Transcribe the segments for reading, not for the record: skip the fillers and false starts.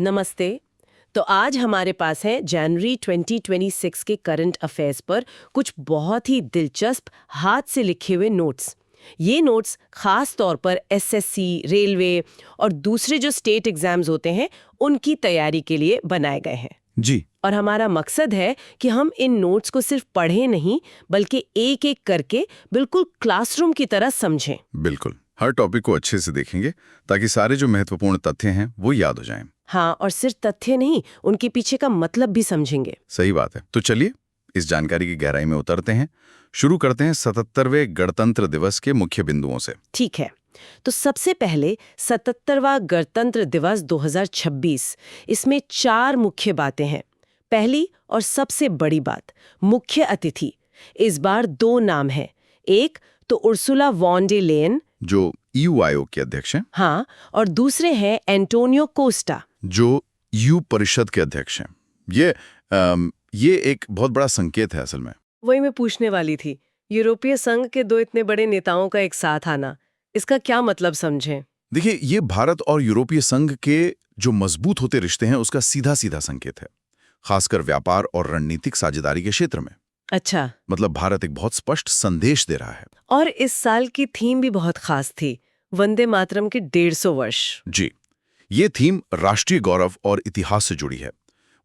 नमस्ते। तो आज हमारे पास है जनवरी 2026 के करंट अफेयर्स पर कुछ बहुत ही दिलचस्प हाथ से लिखे हुए नोट्स। ये नोट्स खास तौर पर एसएससी, रेलवे और दूसरे जो स्टेट एग्जाम्स होते हैं उनकी तैयारी के लिए बनाए गए हैं। जी। और हमारा मकसद है कि हम इन नोट्स को सिर्फ पढ़ें नहीं बल्कि एक एक करके बिल्कुल क्लासरूम की तरह समझें। बिल्कुल, हर टॉपिक को अच्छे से देखेंगे ताकि सारे जो महत्वपूर्ण तथ्य हैं वो याद हो जाएं। हाँ, और सिर्फ तथ्य नहीं, उनके पीछे का मतलब भी समझेंगे। सही बात है। तो चलिए इस जानकारी की गहराई में उतरते हैं। शुरू करते हैं 77वें गणतंत्र दिवस के मुख्य बिंदुओं से। ठीक है, तो सबसे पहले 77वां गणतंत्र दिवस 2026। इसमें 4 मुख्य बातें हैं। पहली और सबसे बड़ी बात, मुख्य अतिथि। इस बार 2 नाम हैं। एक तो उर्सुला वॉन डे लेयन, जो ईयू आयोग के अध्यक्ष हैं। हाँ, और दूसरे हैं एंटोनियो कोस्टा, जो ईयू परिषद के अध्यक्ष हैं। ये एक बहुत बड़ा संकेत है असल में। वही मैं पूछने वाली थी। यूरोपीय संघ के 2 इतने बड़े नेताओं का एक साथ आना, इसका क्या मतलब समझें? देखिए, ये भारत और यूरोपीय संघ के जो मजबूत होते रिश्ते हैं उसका सीधा सीधा संकेत है, खासकर व्यापार और रणनीतिक साझेदारी के क्षेत्र में। अच्छा। मतलब भारत एक बहुत स्पष्ट संदेश दे रहा है। और इस साल की थीम भी बहुत खास थी, वंदे मातरम के 150 वर्ष। जी, ये थीम राष्ट्रीय गौरव और इतिहास से जुड़ी है।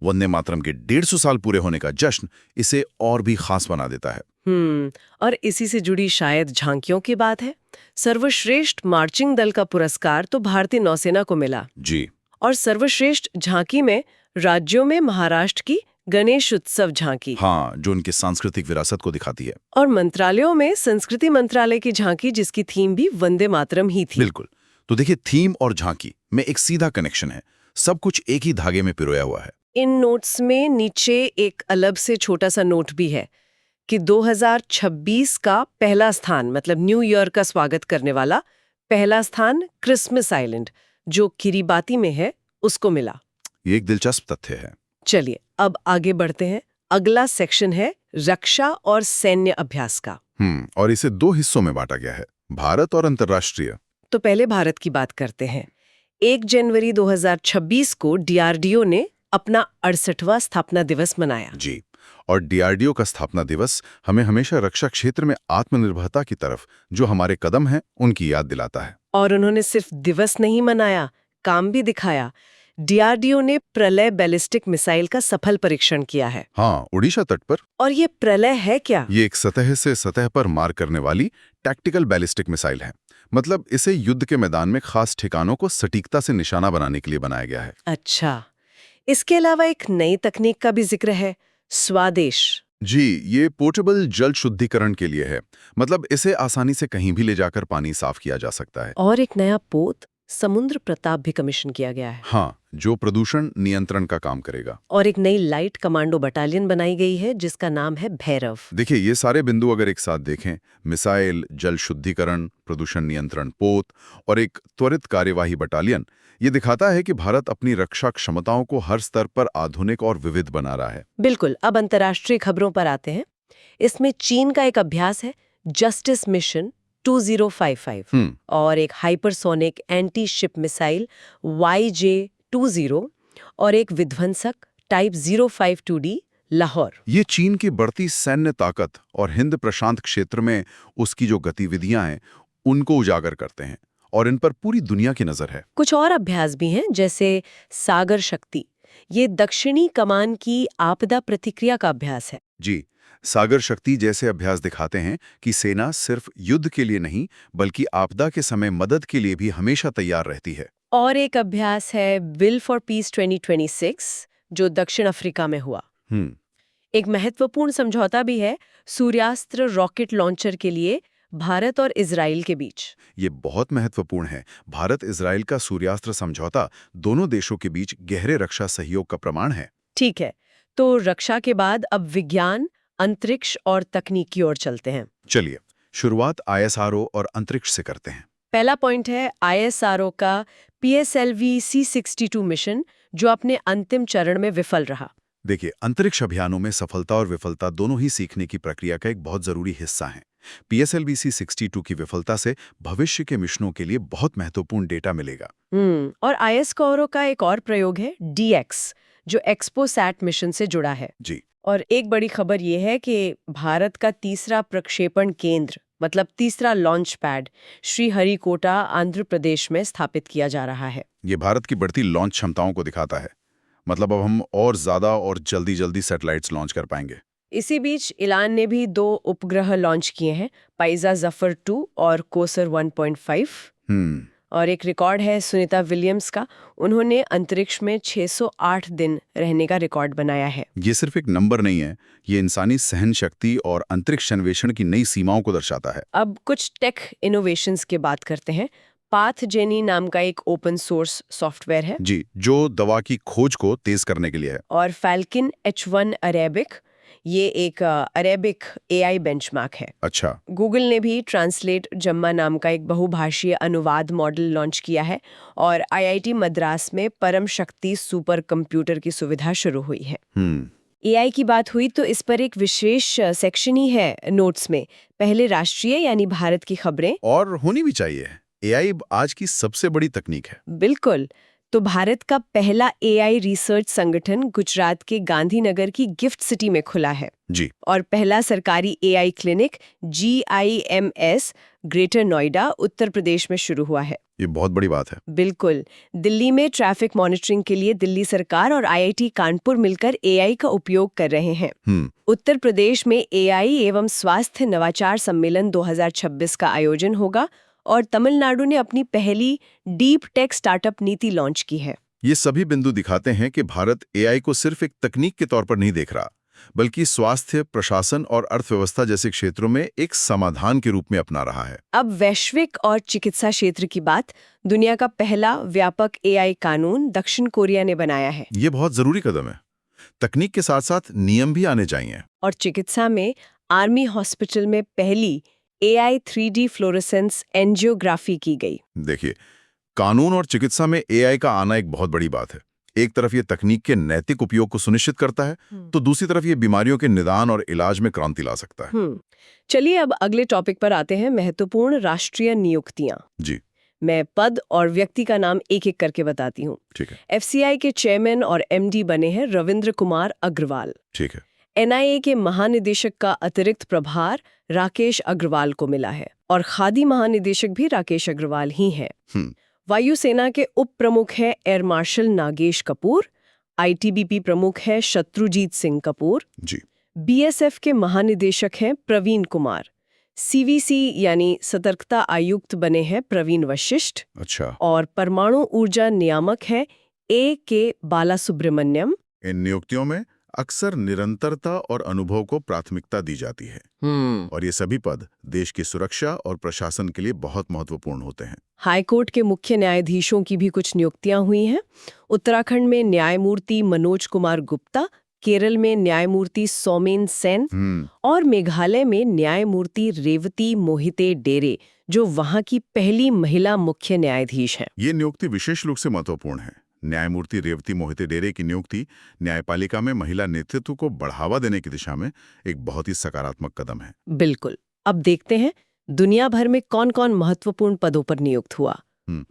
वंदे मातरम के 150 साल पूरे होने का जश्न इसे और भी खास बना देता है। और इसी से जुड़ी शायद झांकियों की बात है। सर्वश्रेष्ठ मार्चिंग दल का पुरस्कार तो भारतीय नौसेना को मिला। जी। और सर्वश्रेष्ठ झांकी में राज्यों में महाराष्ट्र की गणेश उत्सव झांकी। हाँ, जो उनकी सांस्कृतिक विरासत को दिखाती है। और मंत्रालयों में संस्कृति मंत्रालय की झांकी, जिसकी थीम भी वंदे मातरम ही थी। बिल्कुल। तो देखिए, थीम और झांकी में एक सीधा कनेक्शन है। सब कुछ एक ही धागे में पिरोया हुआ है। इन नोट्स में नीचे एक अलग से छोटा सा नोट भी है कि 2026 का पहला स्थान, मतलब न्यू ईयर का स्वागत करने वाला पहला स्थान क्रिसमस आइलैंड, जो किरीबाती में है, उसको मिला। ये एक दिलचस्प तथ्य है। चलिए अब आगे बढ़ते हैं। अगला सेक्शन है रक्षा और सैन्य अभ्यास का। और इसे 2 हिस्सों में बांटा गया है, भारत और अंतर्राष्ट्रीय। तो पहले भारत की बात करते हैं। 1 जनवरी 2026 को डीआरडीओ ने अपना 68वां स्थापना दिवस मनाया। जी। और डीआरडीओ का स्थापना दिवस हमें हमेशा रक्षा क्षेत्र में आत्मनिर्भरता की तरफ जो हमारे कदम हैं उनकी याद दिलाता है। और उन्होंने सिर्फ दिवस नहीं मनाया, काम भी दिखाया। डीआरडीओ ने प्रलय बैलिस्टिक मिसाइल का सफल परीक्षण किया है। हाँ, उड़ीसा तट पर। और ये प्रलय है क्या? ये एक सतह से सतह पर मार करने वाली टैक्टिकल बैलिस्टिक मिसाइल है। मतलब इसे युद्ध के मैदान में खास ठिकानों को सटीकता से निशाना बनाने के लिए बनाया गया है। अच्छा, इसके अलावा एक नई तकनीक का भी जिक्र है, स्वादेश। जी, ये पोर्टेबल जल शुद्धिकरण के लिए है। मतलब इसे आसानी से कहीं भी ले जाकर पानी साफ किया जा सकता है। और एक नया पोत समुद्र प्रताप भी कमीशन किया गया है। हाँ, जो प्रदूषण नियंत्रण का काम करेगा। और एक नई लाइट कमांडो बटालियन बनाई गई है जिसका नाम है भैरव। देखिए, ये सारे बिंदु अगर एक साथ देखें, मिसाइल, जल शुद्धिकरण, प्रदूषण नियंत्रण पोत और एक त्वरित कार्यवाही बटालियन, ये दिखाता है कि भारत अपनी रक्षा क्षमताओं को हर स्तर पर आधुनिक और विविध बना रहा है। बिल्कुल। अब अंतर्राष्ट्रीय खबरों पर आते हैं। इसमें चीन का एक अभ्यास है, जस्टिस मिशन 2055, और एक hypersonic anti ship missile YJ-20 और एक विध्वंसक टाइप 052D लाहौर। ये चीन की बढ़ती सैन्य ताकत और हिंद प्रशांत क्षेत्र में उसकी जो गतिविधियां हैं उनको उजागर करते हैं और इन पर पूरी दुनिया की नजर है। कुछ और अभ्यास भी हैं, जैसे सागर शक्ति। ये दक्षिणी कमान की आपदा प्रतिक्रिया का अभ्यास है। जी, सागर शक्ति जैसे अभ्यास दिखाते हैं कि सेना सिर्फ युद्ध के लिए नहीं बल्कि आपदा के समय मदद के लिए भी हमेशा तैयार रहती है। और एक अभ्यास है विल फॉर पीस 2026, जो दक्षिण अफ्रीका में हुआ। एक महत्वपूर्ण समझौता भी है, सूर्यास्त्र रॉकेट लॉन्चर के लिए भारत और इजराइल के बीच। ये बहुत महत्वपूर्ण है। भारत इजराइल का सूर्यास्त्र समझौता दोनों देशों के बीच गहरे रक्षा सहयोग का प्रमाण है। ठीक है, तो रक्षा के बाद अब विज्ञान, अंतरिक्ष और तकनीक की ओर चलते हैं। चलिए, शुरुआत ISRO और अंतरिक्ष से करते हैं। पहला पॉइंट है ISRO का PSLV C62 मिशन, जो अपने अंतिम चरण में विफल रहा। देखिए, अंतरिक्ष अभियानों में सफलता और विफलता दोनों ही सीखने की प्रक्रिया का एक बहुत जरूरी हिस्सा है। PSLV 62 की विफलता से भविष्य के मिशनों के लिए बहुत महत्वपूर्ण डेटा मिलेगा। और ISCORO का एक और प्रयोग है DX, जो एक्सपोसैट मिशन से जुड़ा है। जी। और एक बड़ी खबर ये है कि भारत का तीसरा प्रक्षेपण केंद्र, मतलब तीसरा लॉन्च पैड, श्रीहरिकोटा, आंध्र प्रदेश में स्थापित किया जा रहा है। ये भारत की बढ़ती लॉन्च क्षमताओं को दिखाता है। मतलब अब हम और ज्यादा और जल्दी सैटेलाइट्स लॉन्च कर पाएंगे। इसी बीच ईरान ने भी 2 उपग्रह लॉन्च किए हैं, पाइजा जफर 2 और कोसर 1.5। और एक रिकॉर्ड है सुनीता विलियम्स का, उन्होंने अंतरिक्ष में 608 दिन रहने का रिकॉर्ड बनाया है। ये सिर्फ एक नंबर नहीं है, ये इंसानी सहन शक्ति और अंतरिक्ष अन्वेषण की नई सीमाओं को दर्शाता है। अब कुछ टेक इनोवेशंस की बात करते हैं। पाथजेनी नाम का एक ओपन सोर्स सॉफ्टवेयर है जी, जो दवा की खोज को तेज करने के लिए है। और फैल्कन H1 अरेबिक, ये एक अरेबिक AI बेंचमार्क है। अच्छा। गूगल ने भी ट्रांसलेट जम्मा नाम का एक बहुभाषीय अनुवाद मॉडल लॉन्च किया है और IIT मद्रास में परम शक्ति सुपर कंप्यूटर की सुविधा शुरू हुई है। AI की बात हुई तो इस पर एक विशेष सेक्शन ही है नोट्स में। पहले राष्ट्रीय यानी भारत की खबरें। और होनी भी चाहिए। AI आज की सबसे बड़ी तकनीक है। बिल्कुल। तो भारत का पहला AI रिसर्च संगठन गुजरात के गांधीनगर की गिफ्ट सिटी में खुला है। जी। और पहला सरकारी AI clinic GIMS Greater Noida, Uttar Pradesh में शुरू हुआ है। ये बहुत बड़ी बात है। बिल्कुल। दिल्ली में ट्रैफिक मॉनिटरिंग के लिए दिल्ली सरकार और IIT कानपुर मिलकर AI का उपयोग कर रहे हैं। उत्तर प्रदेश में AI एवं स्वास्थ्य नवाचार सम्मेलन 2026 का आयोजन होगा और तमिलनाडु ने अपनी पहली डीप टेक स्टार्टअप नीति लॉन्च की है। ये सभी बिंदु दिखाते हैं कि भारत AI को सिर्फ एक तकनीक के तौर पर नहीं देख रहा, बल्कि स्वास्थ्य, प्रशासन और अर्थव्यवस्था जैसे क्षेत्रों में एक समाधान के रूप में अपना रहा है। अब वैश्विक और चिकित्सा क्षेत्र की बात। दुनिया का पहला व्यापक AI कानून दक्षिण कोरिया ने बनाया है। ये बहुत जरूरी कदम है। तकनीक के साथ साथ नियम भी आने चाहिए। और चिकित्सा में आर्मी हॉस्पिटल में पहली AI 3D फ्लोरेसेंस एंजियोग्राफी की गई। देखिए, कानून और चिकित्सा में AI का आना एक बहुत बड़ी बात है। एक तरफ ये तकनीक के नैतिक उपयोग को सुनिश्चित करता है, तो दूसरी तरफ ये बीमारियों के निदान और इलाज में क्रांति ला सकता है। चलिए अब अगले टॉपिक पर आते हैं, महत्वपूर्ण राष्ट्रीय नियुक्तियां। जी। मैं पद और व्यक्ति का नाम एक एक करके बताती हूँ। ठीक है। FCI के चेयरमैन और MD बने हैं रविंद्र कुमार अग्रवाल। ठीक है। NIA के महानिदेशक का अतिरिक्त प्रभार राकेश अग्रवाल को मिला है और खादी महानिदेशक भी राकेश अग्रवाल ही हैं। वायुसेना के उप प्रमुख है air marshal Nagesh Kapoor. ITBP प्रमुख है शत्रुजीत सिंह कपूर। जी। BSF के महानिदेशक हैं प्रवीण कुमार। CVC यानी सतर्कता आयुक्त बने हैं प्रवीण वशिष्ठ। अच्छा। और परमाणु ऊर्जा नियामक है AK बालासुब्रमण्यम। इन नियुक्तियों में अक्सर निरंतरता और अनुभव को प्राथमिकता दी जाती है। और ये सभी पद देश की सुरक्षा और प्रशासन के लिए बहुत महत्वपूर्ण होते हैं। हाईकोर्ट के मुख्य न्यायाधीशों की भी कुछ नियुक्तियां हुई हैं। उत्तराखंड में न्यायमूर्ति मनोज कुमार गुप्ता, केरल में न्यायमूर्ति सौमेन सेन और मेघालय में न्यायमूर्ति रेवती मोहिते डेरे, जो वहां की पहली महिला मुख्य न्यायाधीश हैं। ये नियुक्ति विशेष रूप से महत्वपूर्ण है। न्यायमूर्ति रेवती मोहिते डेरे की नियुक्ति न्यायपालिका में महिला नेतृत्व को बढ़ावा देने की दिशा में एक बहुत ही सकारात्मक कदम है। बिल्कुल। अब देखते हैं दुनिया भर में कौन कौन महत्वपूर्ण पदों पर नियुक्त हुआ।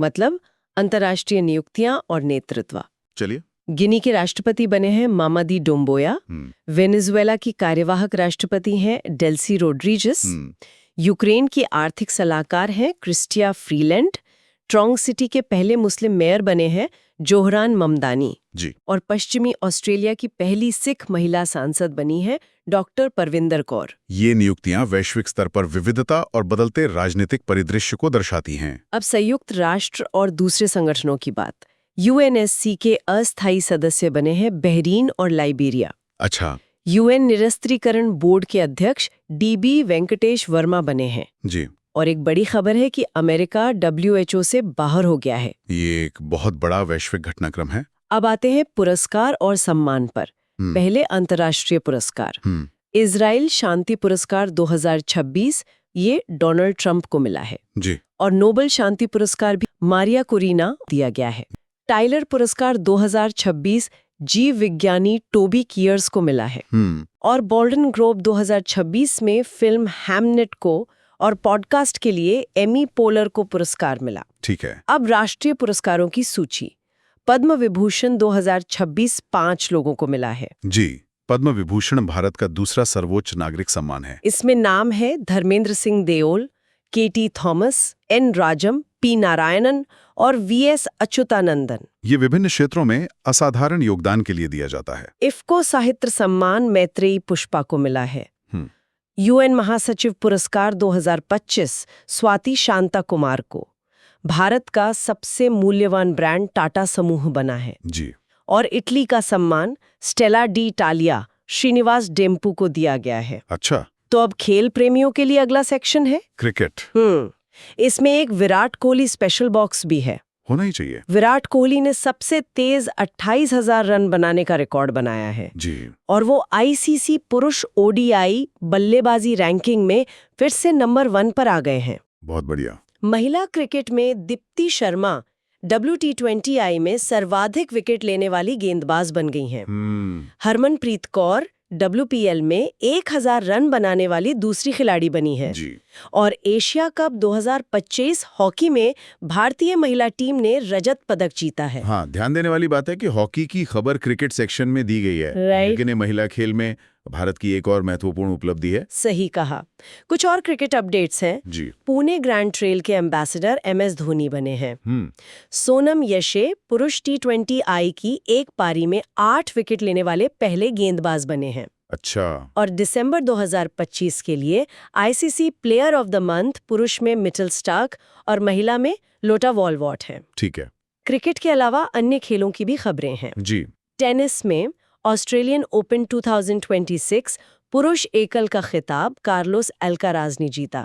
मतलब अंतर्राष्ट्रीय नियुक्तियां और नेतृत्व। चलिए। गिनी के राष्ट्रपति बने हैं मामादी डोम्बोया। वेनेजुएला की कार्यवाहक राष्ट्रपति हैं डेल्सी रोड्रिगेस। यूक्रेन की आर्थिक सलाहकार हैं क्रिस्टिया फ्रीलैंड। ट्रोंग सिटी के पहले मुस्लिम मेयर बने हैं जोहरान ममदानी। जी। और पश्चिमी ऑस्ट्रेलिया की पहली सिख महिला सांसद बनी है डॉक्टर परविंदर कौर। ये नियुक्तियां वैश्विक स्तर पर विविधता और बदलते राजनीतिक परिदृश्य को दर्शाती हैं। अब संयुक्त राष्ट्र और दूसरे संगठनों की बात। UNSC के अस्थायी सदस्य बने हैं बहरीन और लाइबेरिया। अच्छा। UN निरस्त्रीकरण बोर्ड के अध्यक्ष DB वेंकटेश वर्मा बने हैं। जी। और एक बड़ी खबर है कि अमेरिका WHO से बाहर हो गया है। ये एक बहुत बड़ा वैश्विक घटनाक्रम है। अब आते हैं पुरस्कार और सम्मान पर। पहले अंतर्राष्ट्रीय पुरस्कार। इजराइल शांति पुरस्कार 2026 ये डोनाल्ड ट्रंप को मिला है। जी। और नोबेल शांति पुरस्कार भी मारिया कुरीना दिया गया है। टाइलर पुरस्कार 2026 जीव विज्ञानी टोबी कियर्स को मिला है। और गोल्डन ग्लोब 2026 में फिल्म हैमनेट को और पॉडकास्ट के लिए एमी पोलर को पुरस्कार मिला। ठीक है। अब राष्ट्रीय पुरस्कारों की सूची। पद्म विभूषण 2026 5 लोगों को मिला है। जी, पद्म विभूषण भारत का दूसरा सर्वोच्च नागरिक सम्मान है। इसमें नाम है धर्मेंद्र सिंह देओल, केटी थॉमस, एन राजम, पी नारायणन और वीएस अच्युतानंदन। ये विभिन्न क्षेत्रों में असाधारण योगदान के लिए दिया जाता है। इफ्को साहित्य सम्मान मैत्रेयी पुष्पा को मिला है। यूएन महासचिव पुरस्कार 2025 स्वाति शांता कुमार को। भारत का सबसे मूल्यवान ब्रांड टाटा समूह बना है। जी। और इटली का सम्मान स्टेला डी इटालिया श्रीनिवास डेम्पू को दिया गया है। अच्छा। तो अब खेल प्रेमियों के लिए अगला सेक्शन है क्रिकेट। इसमें एक विराट कोहली स्पेशल बॉक्स भी है। होना ही चाहिए। विराट कोहली ने सबसे तेज 28,000 रन बनाने का रिकॉर्ड बनाया है। जी। और वो आईसीसी पुरुष ओडीआई बल्लेबाजी रैंकिंग में फिर से नंबर 1 पर आ गए हैं। बहुत बढ़िया। महिला क्रिकेट में दीप्ति शर्मा WT20I में सर्वाधिक विकेट लेने वाली गेंदबाज बन गई हैं। हरमनप्रीत कौर WPL में 1000 रन बनाने वाली दूसरी खिलाड़ी बनी है। जी। और एशिया कप 2025 हॉकी में भारतीय महिला टीम ने रजत पदक जीता है। हाँ, ध्यान देने वाली बात है कि हॉकी की खबर क्रिकेट सेक्शन में दी गई है, लेकिन ये महिला खेल में भारत की एक और महत्वपूर्ण उपलब्धि है। सही कहा। कुछ और क्रिकेट अपडेट्स हैं। जी। पुणे ग्रैंड ट्रेल के एम्बेसडर MS धोनी बने हैं। सोनम यशे पुरुष T20I की एक पारी में 8 विकेट लेने वाले पहले गेंदबाज बने हैं। अच्छा। और दिसंबर 2025 के लिए ICC player of the month पुरुष में मिचेल स्टार्क और महिला में लोटा वॉलवॉट हैं। ठीक है। क्रिकेट के अलावा अन्य खेलों की भी खबरें हैं। जी। टेनिस में ऑस्ट्रेलियन ओपन 2026 पुरुष एकल का खिताब कार्लोस अल्काराज ने जीता।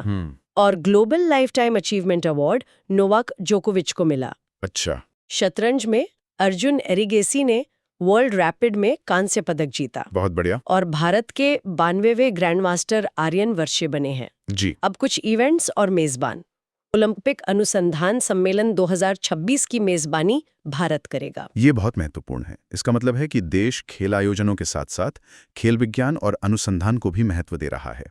और global life time achievement award Novak जोकोविच को मिला। अच्छा। शतरंज में अर्जुन एरिगेसी ने वर्ल्ड रैपिड में कांस्य पदक जीता। बहुत बढ़िया। और भारत के 92वें ग्रैंड मास्टर आर्यन वर्षे बने हैं। जी। अब कुछ इवेंट्स और मेजबान। ओलंपिक अनुसंधान सम्मेलन 2026 की मेजबानी भारत करेगा। ये बहुत महत्वपूर्ण है। इसका मतलब है कि देश खेल आयोजनों के साथ साथ खेल विज्ञान और अनुसंधान को भी महत्व दे रहा है।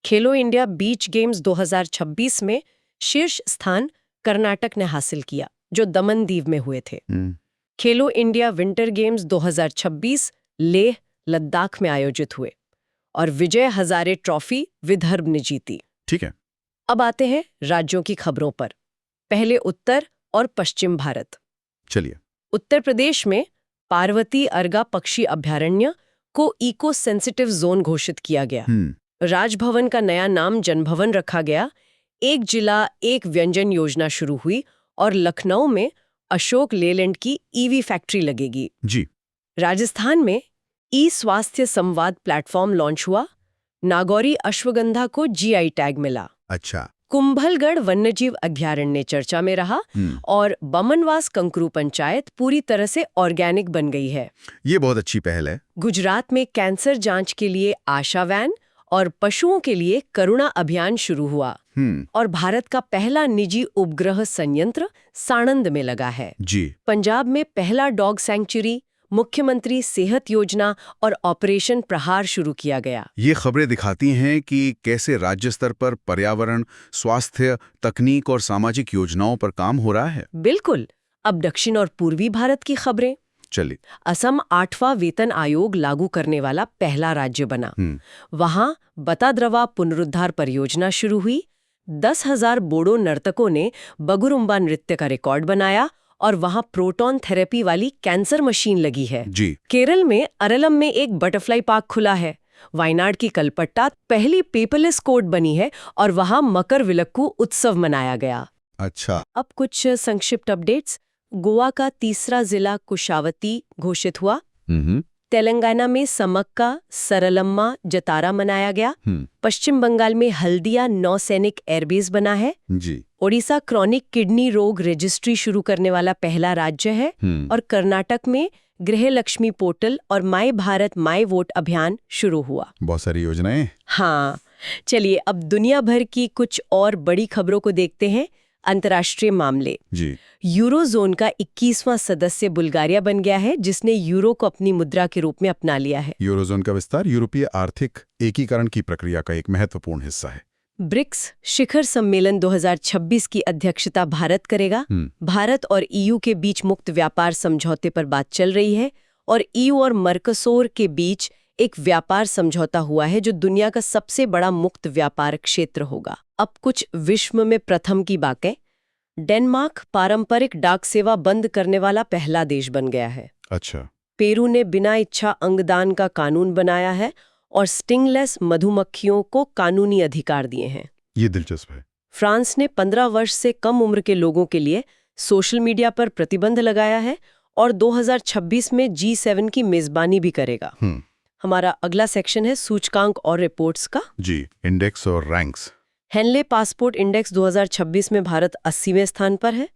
खेलो इंडिया बीच गेम्स 2026 में शीर्ष स्थान कर्नाटक ने हासिल किया, जो दमन दीव में हुए थे। खेलो India winter games 2026 Leh Ladakh में आयोजित हुए और विजय हजारे ट्रॉफी विदर्भ ने जीती। ठीक है। अब आते हैं राज्यों की खबरों पर। पहले उत्तर और पश्चिम भारत। चलिए। उत्तर प्रदेश में पार्वती अर्गा पक्षी अभयारण्य को इको सेंसिटिव जोन घोषित किया गया। राजभवन का नया नाम जनभवन रखा गया। एक जिला एक व्यंजन योजना शुरू हुई और लखनऊ में अशोक लेलैंड की ईवी फैक्ट्री लगेगी। जी। राजस्थान में स्वास्थ्य संवाद प्लेटफॉर्म लॉन्च हुआ। नागौरी अश्वगंधा को GI टैग मिला। अच्छा। कुंभलगढ़ वन्यजीव अभयारण्य चर्चा में रहा और बमनवास कंकरू पंचायत पूरी तरह से ऑर्गेनिक बन गई है। ये बहुत अच्छी पहल है। गुजरात में कैंसर जांच के लिए आशा वैन और पशुओं के लिए करुणा अभियान शुरू हुआ। और भारत का पहला निजी उपग्रह संयंत्र साणंद में लगा है। जी। पंजाब में पहला डॉग सैंक्चुरी, मुख्यमंत्री सेहत योजना और ऑपरेशन प्रहार शुरू किया गया। ये खबरें दिखाती हैं कि कैसे राज्य स्तर पर पर्यावरण, स्वास्थ्य, तकनीक और सामाजिक योजनाओं पर काम हो रहा है। बिल्कुल। अब दक्षिण और पूर्वी भारत की खबरें। चलिए। असम 8वां वेतन आयोग लागू करने वाला पहला राज्य बना। वहां बताद्रवा पुनरुद्धार परियोजना शुरू हुई। 10,000 बोडो नर्तकों ने बगुरुम्बा नृत्य का रिकॉर्ड बनाया और वहां प्रोटॉन थेरेपी वाली कैंसर मशीन लगी है। जी। केरल में अरलम में एक बटरफ्लाई पार्क खुला है। वायनाड की कलपट्टा पहली पेपरलेस कोर्ट बनी है और वहां मकर विलक्कू उत्सव मनाया गया। अच्छा। अब कुछ संक्षिप्त अपडेट्स। गोवा का तीसरा जिला कुशावती घोषित हुआ। तेलंगाना में समक्का, सरलम्मा, जतारा मनाया गया। पश्चिम बंगाल में हल्दिया नौसैनिक एयरबेस बना है। जी। ओडिशा क्रॉनिक किडनी रोग रजिस्ट्री शुरू करने वाला पहला राज्य है। और कर्नाटक में गृह लक्ष्मी पोर्टल और माय भारत माय वोट अभियान शुरू हुआ। बहुत सारी योजनाएं। हाँ, चलिए अब दुनिया भर की कुछ और बड़ी खबरों को देखते हैं। अंतर्राष्ट्रीय मामले। जी। यूरोजोन का 21वां सदस्य बुल्गारिया बन गया है, जिसने यूरो को अपनी मुद्रा के रूप में अपना लिया है। यूरोजोन का विस्तार यूरोपीय आर्थिक एकीकरण की प्रक्रिया का एक महत्वपूर्ण हिस्सा है। ब्रिक्स शिखर सम्मेलन 2026 की अध्यक्षता भारत करेगा। भारत और ईयू के बीच मुक्त व्यापार समझौते पर बात चल रही है और ईयू और मर्कोसुर के बीच एक व्यापार समझौता हुआ है जो दुनिया का सबसे बड़ा मुक्त व्यापार क्षेत्र होगा। अब कुछ विश्व में प्रथम की बातें। डेनमार्क पारंपरिक डाक सेवा बंद करने वाला पहला देश बन गया है। अच्छा। पेरू ने बिना इच्छा अंगदान का कानून बनाया है और स्टिंगलेस मधुमक्खियों को कानूनी अधिकार दिए हैं। ये दिलचस्प है। फ्रांस ने 15 वर्ष से कम उम्र के लोगों के लिए सोशल मीडिया पर प्रतिबंध लगाया है और 2026 में G7 की मेजबानी भी करेगा। हमारा अगला सेक्शन है सूचकांक और रिपोर्ट्स का। जी, इंडेक्स और रैंक्स। हेनले पासपोर्ट इंडेक्स 2026 में भारत 80वें स्थान पर है।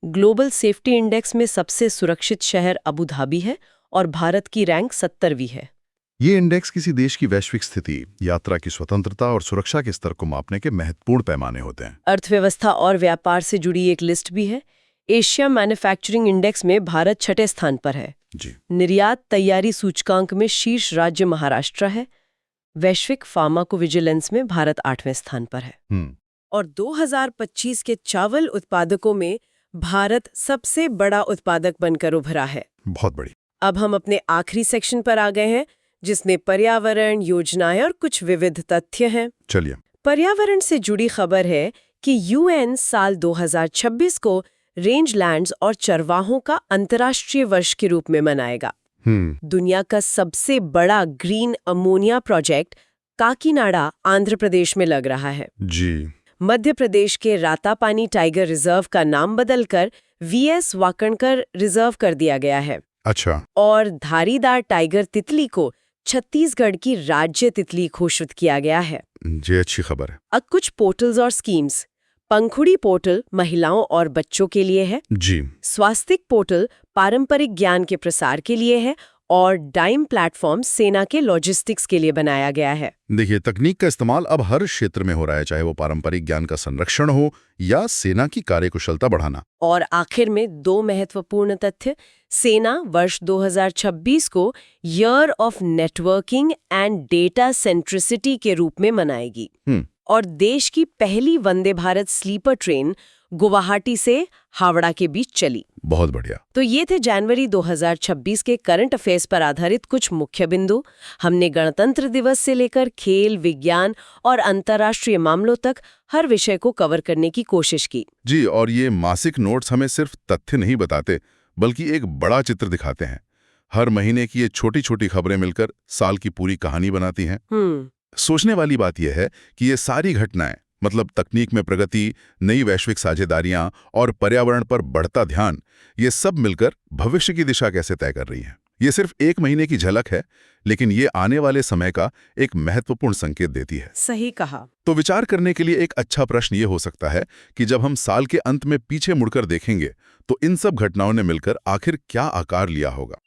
ग्लोबल सेफ्टी इंडेक्स में सबसे सुरक्षित शहर अबू धाबी है और भारत की रैंक 70वीं है। ये इंडेक्स किसी देश की वैश्विक स्थिति, यात्रा की स्वतंत्रता और सुरक्षा के स्तर को मापने के महत्वपूर्ण पैमाने होते हैं। अर्थव्यवस्था और व्यापार से जुड़ी एक लिस्ट भी है। एशिया मैन्युफैक्चरिंग इंडेक्स में भारत 6ठे स्थान पर है। जी। निर्यात तैयारी सूचकांक में शीर्ष राज्य महाराष्ट्र है। वैश्विक फार्माकोविजिलेंस में भारत 8वें स्थान पर है। और 2025 के चावल उत्पादकों में भारत सबसे बड़ा उत्पादक बनकर उभरा है। बहुत बड़ी। अब हम अपने आखिरी सेक्शन पर आ गए हैं, जिसमें पर्यावरण, योजनाएं और कुछ विविध तथ्य हैं। चलिए। पर्यावरण से जुड़ी खबर है कि यूएन साल 2026 को रेंजलैंड्स और चरवाहों का अंतर्राष्ट्रीय वर्ष के रूप में मनाएगा। दुनिया का सबसे बड़ा green ammonia project Kakinada Andhra Pradesh में लग रहा है। जी। मध्य प्रदेश के रातापानी टाइगर रिजर्व का नाम बदलकर वीएस वाकणकर रिजर्व कर दिया गया है। अच्छा। और धारीदार टाइगर तितली को छत्तीसगढ़ की राज्य तितली घोषित किया गया है। ये अच्छी खबर है। अब कुछ पोर्टल्स और स्कीम्स। पंखुड़ी पोर्टल महिलाओं और बच्चों के लिए है। जी। स्वास्तिक पोर्टल पारंपरिक ज्ञान के प्रसार के लिए है और डाइम प्लेटफॉर्म सेना के लॉजिस्टिक्स के लिए बनाया गया है। देखिए, तकनीक का इस्तेमाल अब हर क्षेत्र में हो रहा है, चाहे वो पारंपरिक ज्ञान का संरक्षण हो या सेना की कार्यकुशलता बढ़ाना। और आखिर में 2 महत्वपूर्ण तथ्य। सेना वर्ष 2026 को year of networking and data centricity के रूप में मनाएगी। और देश की पहली वंदे भारत स्लीपर ट्रेन गुवाहाटी से हावड़ा के बीच चली। बहुत बढ़िया। तो ये थे जनवरी 2026 के करंट अफेयर्स पर आधारित कुछ मुख्य बिंदु। हमने गणतंत्र दिवस से लेकर खेल, विज्ञान और अंतर्राष्ट्रीय मामलों तक हर विषय को कवर करने की कोशिश की। जी, और ये मासिक नोट्स हमें सिर्फ तथ्य नहीं बताते, बल्कि एक बड़ा चित्र दिखाते हैं। हर महीने की ये छोटी छोटी खबरें मिलकर साल की पूरी कहानी बनाती हैं। सोचने वाली बात यह है कि ये सारी घटनाएं, मतलब तकनीक में प्रगति, नई वैश्विक साझेदारियां और पर्यावरण पर बढ़ता ध्यान, ये सब मिलकर भविष्य की दिशा कैसे तय कर रही हैं। ये सिर्फ एक महीने की झलक है, लेकिन ये आने वाले समय का एक महत्वपूर्ण संकेत देती है। सही कहा। तो विचार करने के लिए एक अच्छा प्रश्न ये हो सकता है कि जब हम साल के अंत में पीछे मुड़कर देखेंगे, तो इन सब घटनाओं ने मिलकर आखिर क्या आकार लिया होगा।